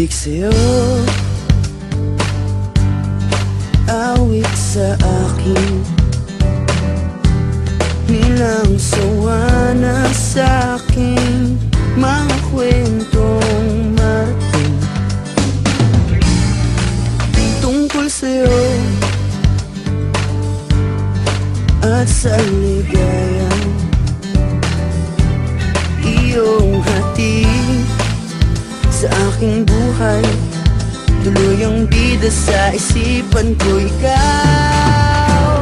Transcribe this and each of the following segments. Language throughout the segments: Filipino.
Sabik sa'yo, awit sa akin, nilang sawa na sa'king mga kwentong marating tungkol sa'yo at sa ligayang iyong hatid sa aking buhay. Tuluyang bida sa isipan ko ikaw,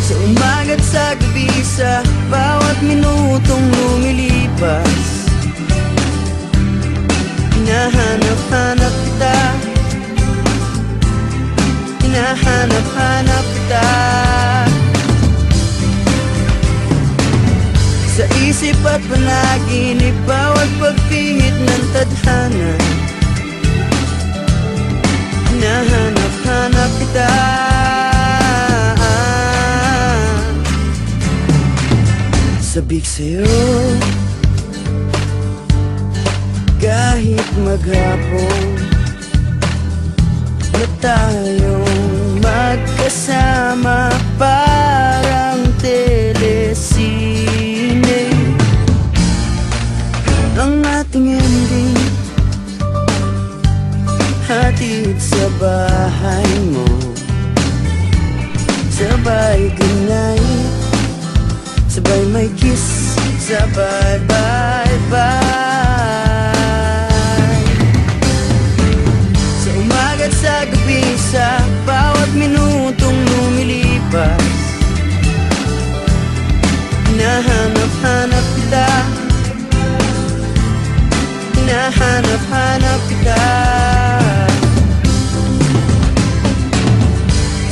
sa umaga't sa gabi, sa bawat minutong lumilipas. Hinahanap-hanap kita, hinahanap-hanap kita. Sa isip at panaginip, bawat pagpihit ng tadhana. Hinahanap-hanap kita. Sabik sa'yo, kahit maghapon na tayong magkasama, parang telesine ang ating ending. Hatid sa bahay mo, sabay goodnight, sabay may kiss, sabay bye-bye. Sa umaga't sa gabi, sa bawat minutong lumilipas, hinahanap-hanap kita, hinahanap-hanap kita.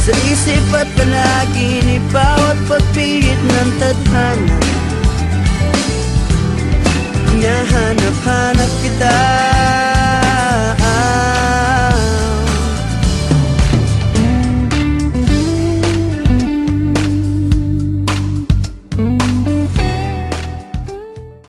Sa isip at panaginip, bawat pagpihit ng tadhana, hinahanap-hanap kita.